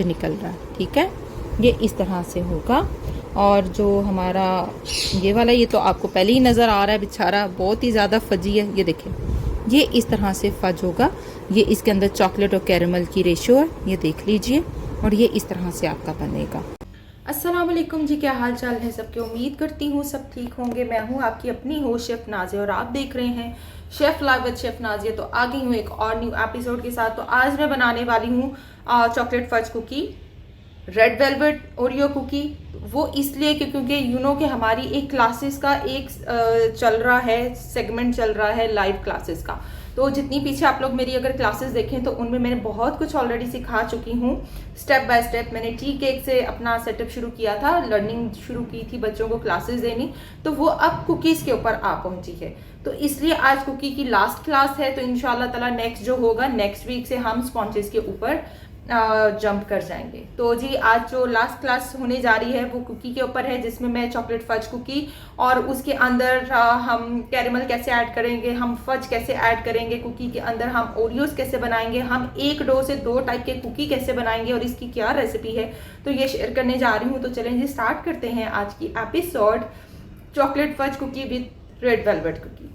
निकल रहा है। ठीक है, ये इस तरह से होगा। और जो हमारा ये वाला, ये तो आपको पहले ही नज़र आ रहा है, बेचारा बहुत ही ज़्यादा फजी है। ये देखिए, ये इस तरह से फज होगा। ये इसके अंदर चॉकलेट और कैरमल की रेशो है, ये देख लीजिए। और ये इस तरह से आपका बनेगा। अस्सलाम वालेकुम जी, क्या हाल चाल है सबके। उम्मीद करती हूँ सब ठीक होंगे। मैं हूँ आपकी अपनी होस्ट शेफ़ नाज़िया और आप देख रहे हैं chef live with chef Nazia. तो आ गई हूँ एक और न्यू एपिसोड के साथ। तो आज मैं बनाने वाली हूँ chocolate fudge cookie, red velvet Oreo cookie. वो इसलिए क्योंकि कि हमारी एक क्लासेस का एक चल रहा है, सेगमेंट चल रहा है लाइव क्लासेस का। तो जितनी पीछे आप लोग मेरी अगर क्लासेस देखें तो उनमें मैंने बहुत कुछ ऑलरेडी सिखा चुकी हूँ स्टेप बाय स्टेप। मैंने टी केक से अपना सेटअप शुरू किया था, लर्निंग शुरू की थी बच्चों को क्लासेस देनी। तो वो अब कुकीज़ के ऊपर आ पहुंची है। तो इसलिए आज कुकी की लास्ट क्लास है। तो इंशाल्लाह ताला नेक्स्ट जो होगा, नेक्स्ट वीक से हम स्पॉन्जेस के ऊपर जंप कर जाएंगे। तो जी आज जो लास्ट क्लास होने जा रही है वो कुकी के ऊपर है, जिसमें मैं चॉकलेट फज कुकी और उसके अंदर हम कैरेमल कैसे ऐड करेंगे, हम फज कैसे ऐड करेंगे कुकी के अंदर, हम ओरियोस कैसे बनाएंगे, हम एक डो से 2 टाइप के कुकी कैसे बनाएंगे और इसकी क्या रेसिपी है, तो ये शेयर करने जा रही हूँ। तो चलें जी स्टार्ट करते हैं आज की episode, chocolate fudge cookie with red velvet cookie.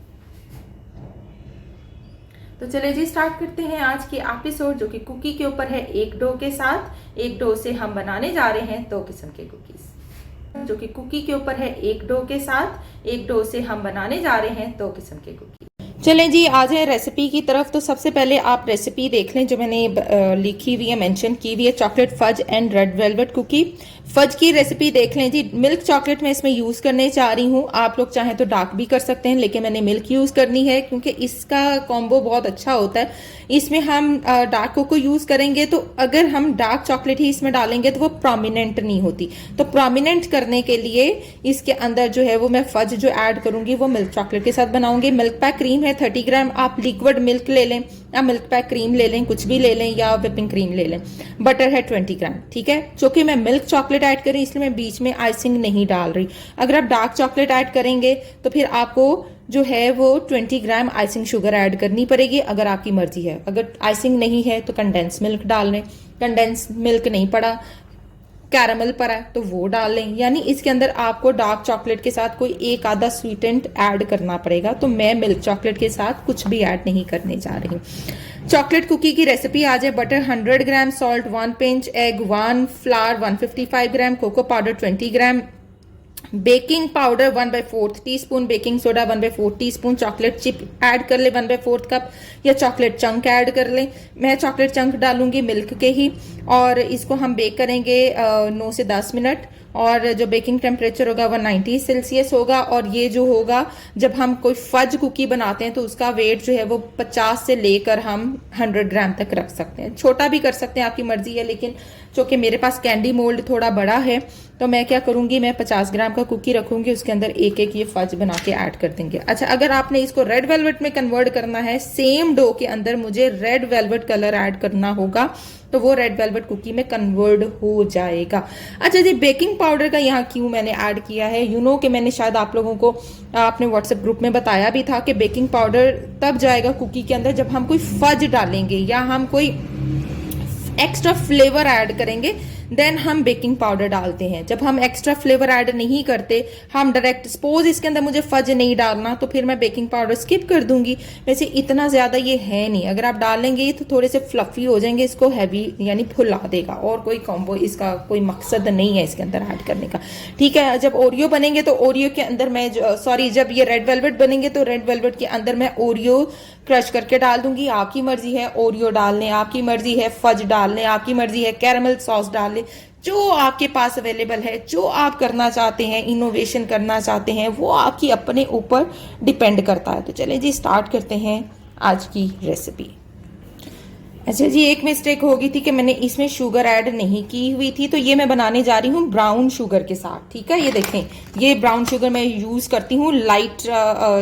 तो चले जी स्टार्ट करते हैं आज की एपिसोड, जो कि कुकी के ऊपर है। एक डो के साथ, एक डो से हम बनाने जा रहे हैं 2 किस्म के कुकीज। जो कि कुकी के ऊपर है, एक डो के साथ, एक डो से हम बनाने जा रहे हैं 2 किस्म के कुकी। चलें जी आ जाए रेसिपी की तरफ। तो सबसे पहले आप रेसिपी देख लें जो मैंने लिखी हुई है, मेंशन की हुई है, chocolate fudge and red velvet cookie. Fudge की रेसिपी देख लें जी। मिल्क चॉकलेट मैं इसमें यूज़ करने जा रही हूँ। आप लोग चाहें तो डार्क भी कर सकते हैं, लेकिन मैंने मिल्क यूज़ करनी है क्योंकि इसका कॉम्बो बहुत अच्छा होता है। इसमें हम डार्क कोको यूज़ करेंगे तो अगर हम डार्क चॉकलेट ही इसमें डालेंगे तो वो प्रोमिनेंट नहीं होती। तो प्रोमिनेंट करने के लिए इसके अंदर जो है वो मैं फज जो ऐड करूंगी वो मिल्क चॉकलेट के साथ बनाऊंगी। मिल्क पैक क्रीम है 30 ग्राम। आप लिक्विड मिल्क ले लें या मिल्क पैक क्रीम ले लें, कुछ भी ले लें, या व्हिपिंग क्रीम ले लें। बटर है 20 ग्राम। ठीक है, चूंकि मैं मिल्क चॉकलेट ऐड करी इसलिए मैं बीच में आइसिंग नहीं डाल रही। अगर आप डार्क चॉकलेट ऐड करेंगे तो फिर आपको जो है वो 20 ग्राम आइसिंग शुगर ऐड करनी पड़ेगी, अगर आपकी मर्जी है। अगर आइसिंग नहीं है तो कंडेंस मिल्क डाल लें। कंडेंस मिल्क नहीं पड़ा, कैरामल पर है तो वो डाल लें। यानी इसके अंदर आपको डार्क चॉकलेट के साथ कोई एक आधा स्वीटेंट ऐड करना पड़ेगा। तो मैं मिल्क चॉकलेट के साथ कुछ भी ऐड नहीं करने जा रही। चॉकलेट कुकी की रेसिपी आ जाए। बटर 100 ग्राम, सॉल्ट 1 पिंच, एग 1, फ्लावर 155 ग्राम, कोको पाउडर 20 ग्राम, baking powder 1/4 teaspoon, baking soda 1/4 teaspoon, chocolate chip add कर ले 1/4 कप, या चॉकलेट चंक ऐड कर लें। मैं चॉकलेट चंक डालूंगी मिल्क के ही। और इसको हम बेक करेंगे 9 से 10 मिनट। और जो बेकिंग टेम्परेचर होगा 190 सेल्सियस होगा। और ये जो होगा, जब हम कोई फज कुकी बनाते हैं तो उसका वेट जो है वो 50 से लेकर हम 100 ग्राम तक रख सकते हैं। छोटा भी कर सकते हैं, आपकी मर्जी है। लेकिन चूंकि मेरे पास कैंडी मोल्ड थोड़ा बड़ा है तो मैं क्या करूंगी, मैं 50 ग्राम का कुकी रखूंगी, उसके अंदर एक एक ये फज बना के ऐड कर देंगे। अच्छा, अगर आपने इसको रेड वेलवेट में कन्वर्ट करना है, सेम डो के अंदर मुझे रेड वेलवेट कलर ऐड करना होगा, तो वो रेड वेलवेट कुकी में कन्वर्ट हो जाएगा। अच्छा जी, बेकिंग पाउडर का यहाँ क्यों मैंने ऐड किया है, कि मैंने शायद आप लोगों को अपने व्हाट्सएप ग्रुप में बताया भी था कि बेकिंग पाउडर तब जाएगा कुकी के अंदर जब हम कोई फज डालेंगे या हम कोई एक्स्ट्रा फ्लेवर ऐड करेंगे, देन हम बेकिंग पाउडर डालते हैं। जब हम एक्स्ट्रा फ्लेवर ऐड नहीं करते, हम डायरेक्ट, सपोज इसके अंदर मुझे फज नहीं डालना तो फिर मैं बेकिंग पाउडर स्किप कर दूंगी। वैसे इतना ज्यादा ये है नहीं, अगर आप डालेंगे तो थोड़े से फ्लफी हो जाएंगे, इसको हैवी यानी फुला देगा। और कोई कॉम्बो इसका कोई मकसद नहीं है इसके अंदर ऐड करने का। ठीक है, जब ओरियो बनेंगे तो ओरियो के अंदर मैं जब ये रेड वेलवेट बनेंगे तो रेड वेलवेट के अंदर मैं ओरियो क्रश करके डाल दूंगी। आपकी मर्जी है ओरियो डालने, आपकी मर्जी है फज डालने, आपकी मर्जी है कैरामल सॉस डालने, जो आपके पास अवेलेबल है, जो आप करना चाहते हैं, इनोवेशन करना चाहते हैं, वो आपकी अपने ऊपर डिपेंड करता है। तो चलें जी स्टार्ट करते हैं आज की रेसिपी। अच्छा जी, एक मिस्टेक हो गई थी कि मैंने इसमें शुगर ऐड नहीं की हुई थी। तो ये मैं बनाने जा रही हूँ ब्राउन शुगर के साथ। ठीक है, ये देखें, ये ब्राउन शुगर मैं यूज करती हूँ, लाइट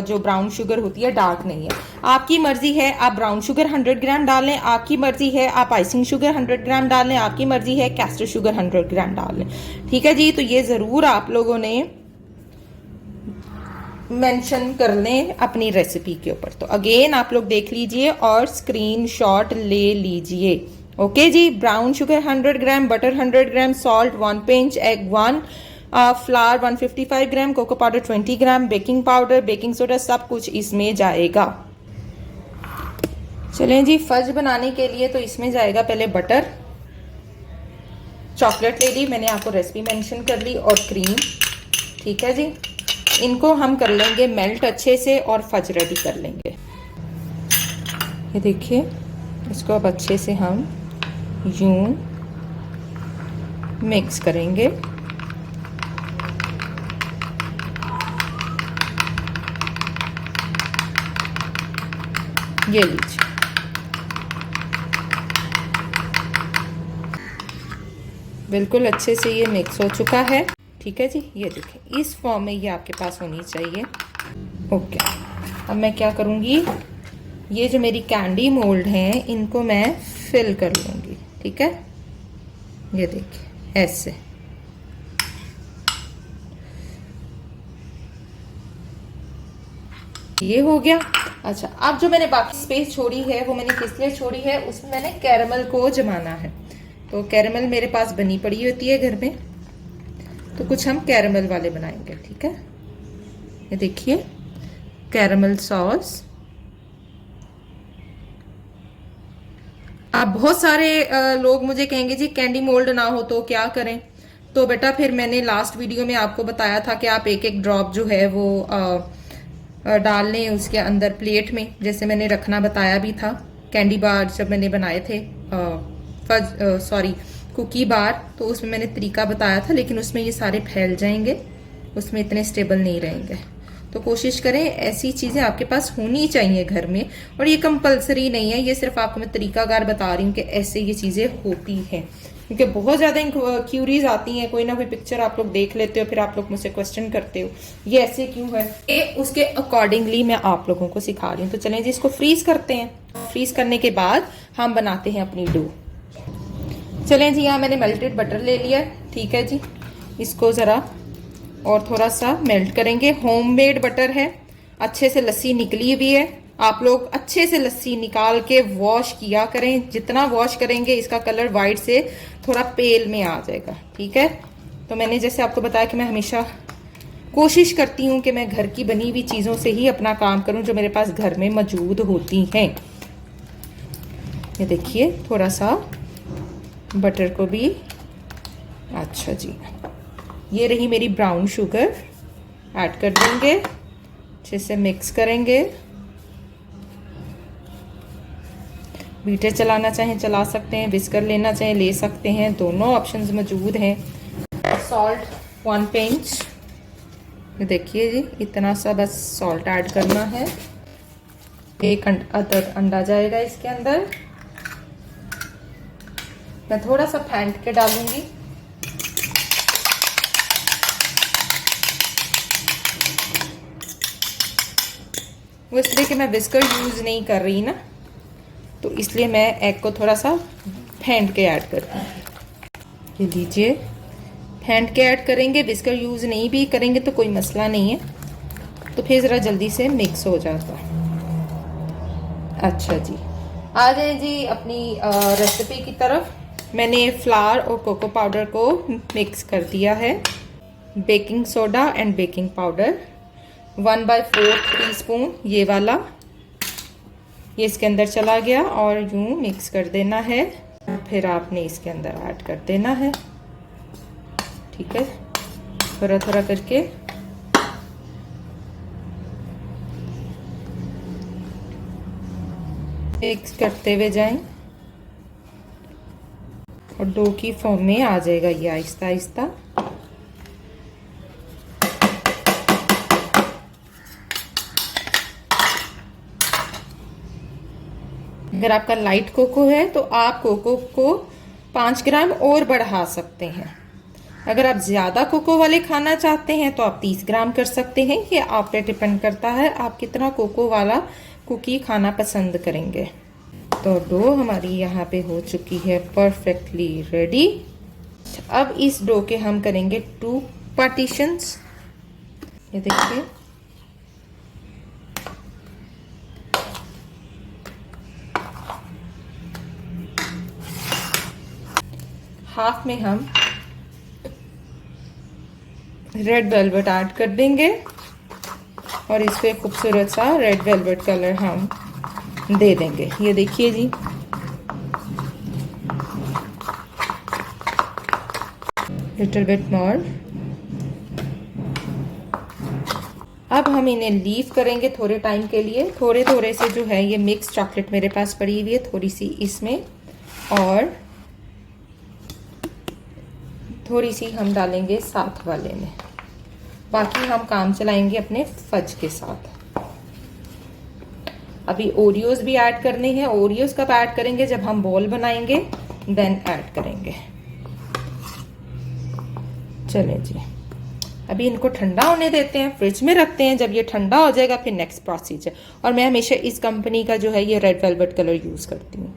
जो ब्राउन शुगर होती है, डार्क नहीं है। आपकी मर्जी है आप ब्राउन शुगर 100 ग्राम डालें, आपकी मर्जी है आप आइसिंग शुगर 100 ग्राम डालें, आपकी मर्जी है कैस्टर शुगर 100 ग्राम डालें। ठीक है जी, तो ये जरूर आप लोगों ने मेंशन कर लें अपनी रेसिपी के ऊपर। तो अगेन आप लोग देख लीजिए और स्क्रीनशॉट ले लीजिए। ओके जी, ब्राउन शुगर 100 ग्राम, बटर 100 ग्राम, सॉल्ट 1 पिंच, एग 1, फ्लावर 155 ग्राम, कोको पाउडर 20 ग्राम, बेकिंग पाउडर, बेकिंग सोडा, सब कुछ इसमें जाएगा। चलें जी, फज बनाने के लिए तो इसमें जाएगा पहले बटर, चॉकलेट ले ली मैंने, आपको रेसिपी मेंशन कर ली, और क्रीम। ठीक है जी, इनको हम कर लेंगे मेल्ट अच्छे से और फज रेडी कर लेंगे। ये देखिए, इसको अब अच्छे से हम यूं मिक्स करेंगे। ये लीजिए, बिल्कुल अच्छे से ये मिक्स हो चुका है। ठीक है जी, ये देखिए इस फॉर्म में ये आपके पास होनी चाहिए। ओके, अब मैं क्या करूँगी, ये जो मेरी कैंडी मोल्ड हैं इनको मैं फिल कर लूँगी। ठीक है, ये देखिए ऐसे। ये हो गया। अच्छा, अब जो मैंने बाकी स्पेस छोड़ी है वो मैंने किस लिए छोड़ी है, उसमें मैंने कैरमल को जमाना है। तो कैरमल मेरे पास बनी पड़ी होती है घर में, तो कुछ हम कैरमल वाले बनाएंगे। ठीक है, ये देखिए कैरमल सॉस। आप बहुत सारे लोग मुझे कहेंगे जी कैंडी मोल्ड ना हो तो क्या करें, तो बेटा फिर मैंने लास्ट वीडियो में आपको बताया था कि आप एक एक ड्रॉप जो है वो डाल लें उसके अंदर प्लेट में, जैसे मैंने रखना बताया भी था। कैंडी बार जब मैंने बनाए थे, कुकी बार, तो उसमें मैंने तरीका बताया था, लेकिन उसमें ये सारे फैल जाएंगे, उसमें इतने स्टेबल नहीं रहेंगे। तो कोशिश करें ऐसी चीज़ें आपके पास होनी चाहिए घर में, और ये कंपलसरी नहीं है, ये सिर्फ आपको मैं तरीकाकार बता रही हूँ कि ऐसे ये चीज़ें होती हैं, क्योंकि बहुत ज़्यादा क्यूरीज आती हैं। कोई ना कोई पिक्चर आप लोग देख लेते हो, फिर आप लोग मुझसे क्वेश्चन करते हो ये ऐसे क्यों है, ये उसके अकॉर्डिंगली मैं आप लोगों को सिखा रही हूँ। तो चलें जी, इसको फ्रीज करते हैं। फ्रीज करने के बाद हम बनाते हैं अपनी डो। चलें जी, यहाँ मैंने मेल्टेड बटर ले लिया है। ठीक है जी, इसको ज़रा और थोड़ा सा मेल्ट करेंगे। होममेड बटर है, अच्छे से लस्सी निकली हुई है। आप लोग अच्छे से लस्सी निकाल के वॉश किया करें, जितना वॉश करेंगे इसका कलर वाइट से थोड़ा पेल में आ जाएगा। ठीक है, तो मैंने जैसे आपको बताया कि मैं हमेशा कोशिश करती हूँ कि मैं घर की बनी हुई चीज़ों से ही अपना काम करूँ जो मेरे पास घर में मौजूद होती हैं। ये देखिए, थोड़ा सा बटर को भी, अच्छा जी, ये रही मेरी ब्राउन शुगर, ऐड कर देंगे, अच्छे से मिक्स करेंगे। बीटर चलाना चाहें चला सकते हैं, विस्कर लेना चाहें ले सकते हैं, दोनों ऑप्शंस मौजूद हैं। सॉल्ट 1 पिंच, देखिए जी इतना सा बस सॉल्ट ऐड करना है। एक अंडा जाएगा इसके अंदर, मैं थोड़ा सा फेंट के डालूंगी। वो इसलिए कि मैं विस्कर यूज नहीं कर रही ना, तो इसलिए मैं एग को थोड़ा सा फेंट के ऐड करती हूँ। ये लीजिए, फेंट के ऐड करेंगे, विस्कर यूज नहीं भी करेंगे तो कोई मसला नहीं है, तो फिर ज़रा जल्दी से मिक्स हो जाता। अच्छा जी, आ जाए जी अपनी रेसिपी की तरफ। मैंने फ्लावर और कोको पाउडर को मिक्स कर दिया है। Baking soda and baking powder 1/4 teaspoon, ये वाला, ये इसके अंदर चला गया और यूं मिक्स कर देना है। फिर आपने इसके अंदर ऐड कर देना है। ठीक है, थोड़ा थोड़ा करके मिक्स करते हुए जाएं और डो की फॉर्म में आ जाएगा ये आहिस्ता आहिस्ता। अगर आपका लाइट कोको है तो आप कोको को 5 ग्राम और बढ़ा सकते हैं। अगर आप ज़्यादा कोको वाले खाना चाहते हैं तो आप 30 ग्राम कर सकते हैं। ये आप पे डिपेंड करता है आप कितना कोको वाला कुकी खाना पसंद करेंगे। तो डो हमारी यहाँ पे हो चुकी है परफेक्टली रेडी। अब इस डो के हम करेंगे 2 पार्टीशंस। ये देखिए, हाफ में हम रेड वेलवेट ऐड कर देंगे और इस पे खूबसूरत सा रेड वेलवेट कलर हम दे देंगे। ये देखिए जी, लिटिल बिट मोर। अब हम इन्हें लीव करेंगे थोड़े टाइम के लिए। थोड़े थोड़े से जो है ये मिक्स चॉकलेट मेरे पास पड़ी हुई है, थोड़ी सी इसमें और थोड़ी सी हम डालेंगे साथ वाले में। बाकी हम काम चलाएंगे अपने फज के साथ। अभी ओरियोज भी ऐड करने हैं। ओरियोज कब ऐड करेंगे? जब हम बॉल बनाएंगे देन ऐड करेंगे। चलें जी, अभी इनको ठंडा होने देते हैं, फ्रिज में रखते हैं। जब ये ठंडा हो जाएगा फिर नेक्स्ट प्रोसीजर। और मैं हमेशा इस कंपनी का जो है ये रेड वेलवेट कलर यूज करती हूँ।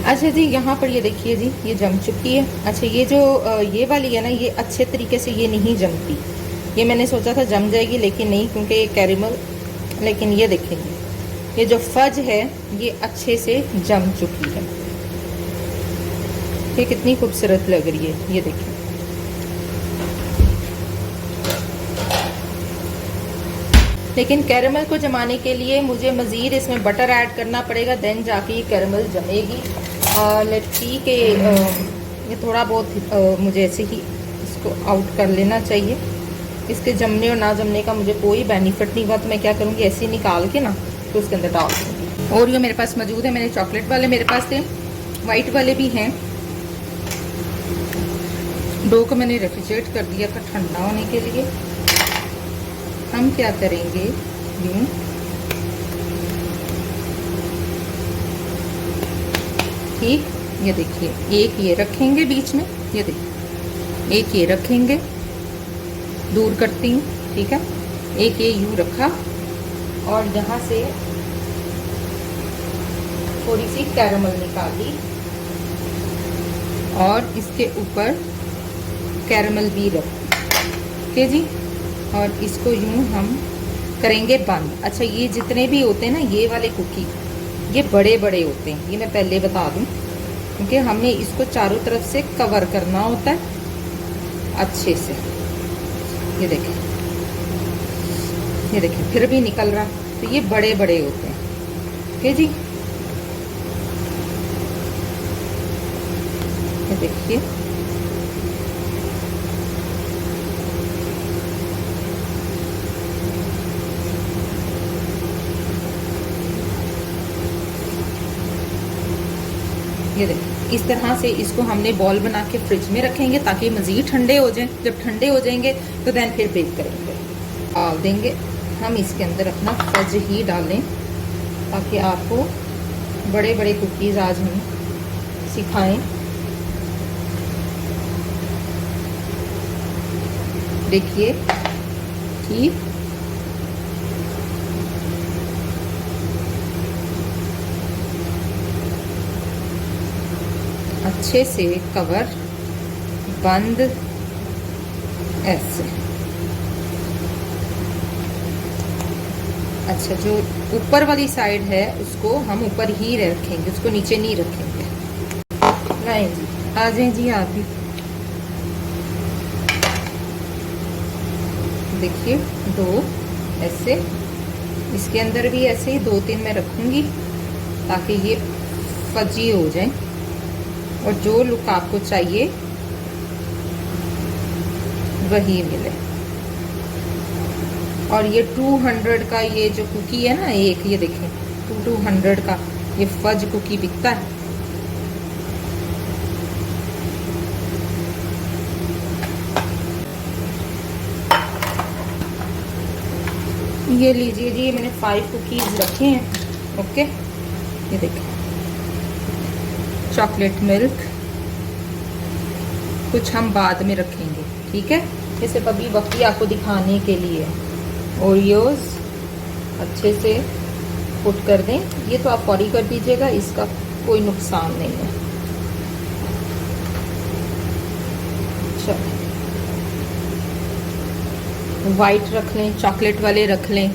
अच्छा जी, यहाँ पर ये देखिए जी, ये जम चुकी है। अच्छा, ये जो ये वाली है ना, ये अच्छे तरीके से ये नहीं जमती। ये मैंने सोचा था जम जाएगी लेकिन नहीं, क्योंकि ये कैरेमल। लेकिन ये देखेंगे, ये जो फज है ये अच्छे से जम चुकी है। ये कितनी खूबसूरत लग रही है, ये देखिए। लेकिन कैरेमल को जमाने के लिए मुझे मज़ीद इसमें बटर ऐड करना पड़ेगा, देन जाके ये कैरेमल जमेगी। लेट्स सी के ये थोड़ा बहुत मुझे ऐसे ही इसको आउट कर लेना चाहिए। इसके जमने और ना जमने का मुझे कोई बेनिफिट नहीं हुआ, तो मैं क्या करूँगी, ऐसे ही निकाल के ना तो उसके अंदर डाल दूँगी। ओरियो मेरे पास मौजूद है। मैंने चॉकलेट वाले मेरे पास थे, वाइट वाले भी हैं। डो को मैंने रेफ्रिजरेट कर दिया था ठंडा होने के लिए। हम क्या करेंगे, यूं ठीक, ये देखिए, एक ये रखेंगे बीच में, ये देखिए, एक ये रखेंगे, दूर करती हूँ, ठीक है। एक ये यूं रखा और यहाँ से थोड़ी सी कैरेमल निकाली और इसके ऊपर कैरेमल भी रख के जी, और इसको यूं हम करेंगे बंद। अच्छा, ये जितने भी होते हैं ना ये वाले कुकी, ये बड़े बड़े होते हैं, ये मैं पहले बता दूं, क्योंकि हमने इसको चारों तरफ से कवर करना होता है अच्छे से। ये देखें, ये देखें, फिर भी निकल रहा। तो ये बड़े बड़े होते हैं, ठीक है जी। ये देखिए, ये देखिए, इस तरह से इसको हमने बॉल बना के फ्रिज में रखेंगे ताकि मज़ीद ठंडे हो जाएं। जब ठंडे हो जाएंगे तो देन फिर बेक करेंगे, डाल देंगे। हम इसके अंदर अपना फज ही डालें ताकि आपको बड़े बड़े कुकीज़ आज हम सिखाएं। देखिए, ठीक, अच्छे से कवर बंद ऐसे। अच्छा, जो ऊपर वाली साइड है उसको हम ऊपर ही रखेंगे, उसको नीचे नहीं रखेंगे। नहीं जी, आ जाए जी आप भी। देखिए, दो ऐसे, इसके अंदर भी ऐसे ही 2-3 मैं रखूंगी ताकि ये फजी हो जाए और जो लुक आपको चाहिए वही मिले। और ये 200 का ये जो कुकी है ना, एक ये देखें, 200 का ये फज कुकी बिकता है। ये लीजिए जी, मैंने 5 कुकीज रखे हैं। ओके, ये देखें, चॉकलेट मिल्क कुछ हम बाद में रखेंगे, ठीक है। ये सिर्फ अभी वक्ती आपको दिखाने के लिए। ओरियोज अच्छे से पुट कर दें। ये तो आप फौरी कर दीजिएगा, इसका कोई नुकसान नहीं है। चलो, वाइट रख लें, चॉकलेट वाले रख लें,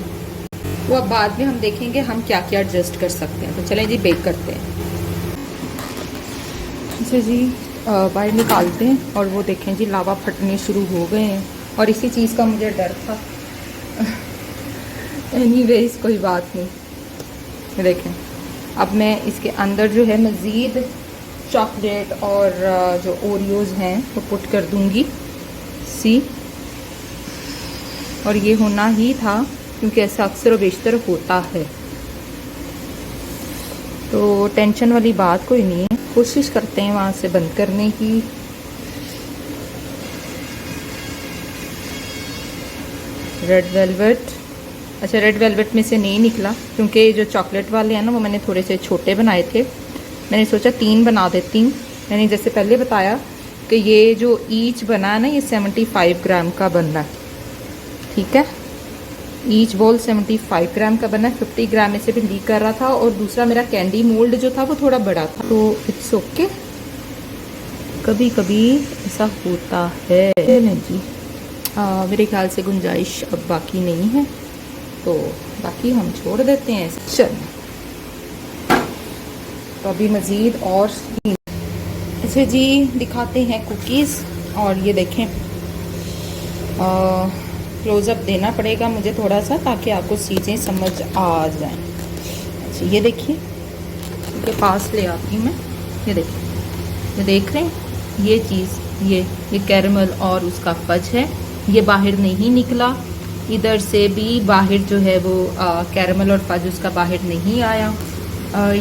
वो अब बाद में हम देखेंगे हम क्या क्या एडजस्ट कर सकते हैं। तो चलें जी, बेक करते हैं। अच्छा जी, बाहर निकालते हैं और वो देखें जी लावा फटने शुरू हो गए हैं और इसी चीज़ का मुझे डर था। एनीवेज कोई बात नहीं। देखें अब मैं इसके अंदर जो है मज़ीद चॉकलेट और जो ओरियोज़ हैं वो पुट कर दूंगी। सी, और ये होना ही था क्योंकि ऐसा अक्सर व बेशतर होता है, तो टेंशन वाली बात कोई नहीं है। कोशिश करते हैं वहाँ से बंद करने की। रेड वेलवेट, अच्छा रेड वेलवेट में से नहीं निकला क्योंकि जो चॉकलेट वाले हैं ना वो मैंने थोड़े से छोटे बनाए थे। मैंने सोचा 3 बना देती हूँ। मैंने जैसे पहले बताया कि ये जो ईच बना है ना ये 75 ग्राम का बनना है, ठीक है। ईच बॉल 75 ग्राम का बना है। 50 ग्राम में से भी लीक कर रहा था और दूसरा मेरा कैंडी मोल्ड जो था वो थोड़ा बड़ा था, तो इट्स ओके। कभी कभी ऐसा होता है नहीं जी। मेरे ख्याल से गुंजाइश अब बाकी नहीं है, तो बाकी हम छोड़ देते हैं। चल तो अभी मज़ीद और अच्छा जी दिखाते हैं कुकीज़। और ये देखें क्लोज़अप देना पड़ेगा मुझे थोड़ा सा ताकि आपको चीज़ें समझ आ जाएं। अच्छा ये देखिए, इनके पास ले आती हूँ मैं। ये देखिए, ये देख रहे हैं ये चीज़, ये कैरमल और उसका फज है, ये बाहर नहीं निकला। इधर से भी बाहर जो है वो कैरमल और फज उसका बाहर नहीं आया।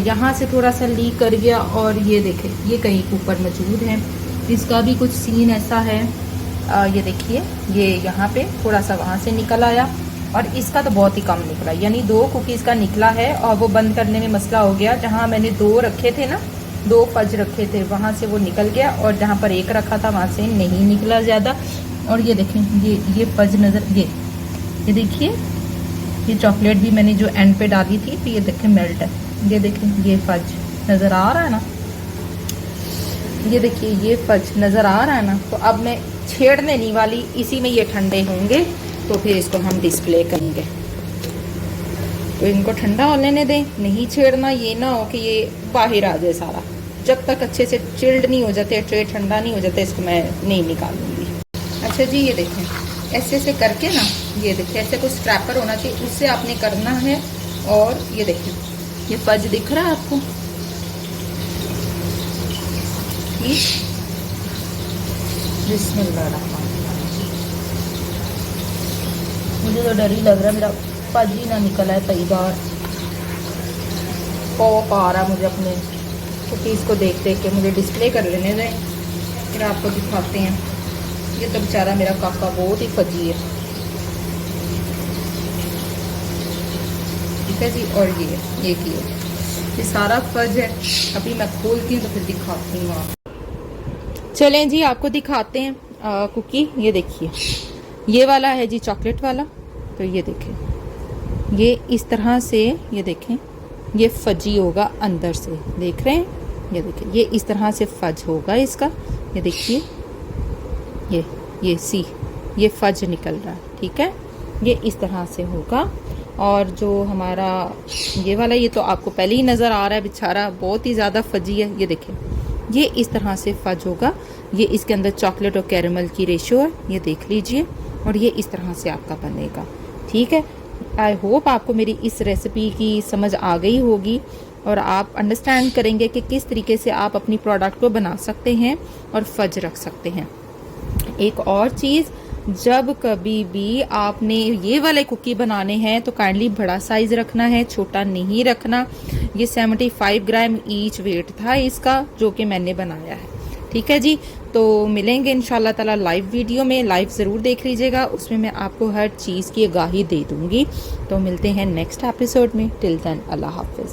यहाँ से थोड़ा सा लीक कर गया और ये देखें ये कहीं ऊपर मौजूद है। इसका भी कुछ सीन ऐसा है, ये देखिए ये यहाँ पे थोड़ा सा वहाँ से निकल आया और इसका तो बहुत ही कम निकला, यानी 2 कुकीज़ का निकला है। और वो बंद करने में मसला हो गया, जहाँ मैंने 2 रखे थे ना, 2 फज रखे थे, वहाँ से वो निकल गया और जहाँ पर 1 रखा था वहाँ से नहीं निकला ज़्यादा। और ये देखें ये फज नज़र, ये देखिए ये चॉकलेट भी मैंने जो एंड पे डाली थी तो ये देखें मेल्ट है। ये देखें ये फज नज़र आ रहा है ना, ये देखिए ये फज नज़र आ रहा है ना। तो अब मैं छेड़ने नहीं वाली, इसी में ये ठंडे होंगे तो फिर इसको हम डिस्प्ले करेंगे। तो इनको ठंडा होने ने दें, नहीं छेड़ना, ये ना हो कि ये बाहर आ जाए सारा। जब तक अच्छे से चिल्ड नहीं हो जाते, ट्रे ठंडा नहीं हो जाता, इसको मैं नहीं निकालूंगी। अच्छा जी ये देखें ऐसे ऐसे करके ना, ये देखिए ऐसे कुछ स्क्रैपर होना चाहिए, उससे आपने करना है। और ये देखिए ये फज दिख रहा है आपको, मुझे तो डर ही लग रहा है मेरा फज ही ना निकला है कई बार। खौफ आ रहा है मुझे अपने कुकीज़ को देख देख के। मुझे डिस्प्ले कर लेने दें फिर आपको दिखाते हैं। ये तो बेचारा मेरा काका बहुत ही फजी है, ठीक है जी। और ये सारा फज है। अभी मैं खोलती हूँ तो फिर दिखाती हूँ आप। चलें जी आपको दिखाते हैं कुकी। ये देखिए ये वाला है जी चॉकलेट वाला, तो ये देखें ये इस तरह से, ये देखें ये फजी होगा अंदर से, देख रहे हैं। ये देखिए ये इस तरह से फज होगा इसका। ये देखिए ये फज निकल रहा है, ठीक है। ये इस तरह से होगा। और जो हमारा ये वाला, ये तो आपको पहले ही नज़र आ रहा है, बेचारा बहुत ही ज़्यादा फजी है। ये देखिए ये इस तरह से फज होगा। ये इसके अंदर चॉकलेट और कैरमल की रेशो है, ये देख लीजिए। और ये इस तरह से आपका बनेगा, ठीक है। आई होप आपको मेरी इस रेसिपी की समझ आ गई होगी और आप अंडरस्टैंड करेंगे कि किस तरीके से आप अपनी प्रोडक्ट को बना सकते हैं और फज रख सकते हैं। एक और चीज़, जब कभी भी आपने ये वाले कुकी बनाने हैं तो काइंडली बड़ा साइज़ रखना है, छोटा नहीं रखना। ये 75 ग्राम ईच वेट था इसका जो कि मैंने बनाया है, ठीक है जी। तो मिलेंगे इंशाल्लाह ताला लाइव वीडियो में, लाइव ज़रूर देख लीजिएगा, उसमें मैं आपको हर चीज़ की आगाही दे दूँगी। तो मिलते हैं नेक्स्ट एपिसोड में। टिल देन अल्लाह हाफिज़।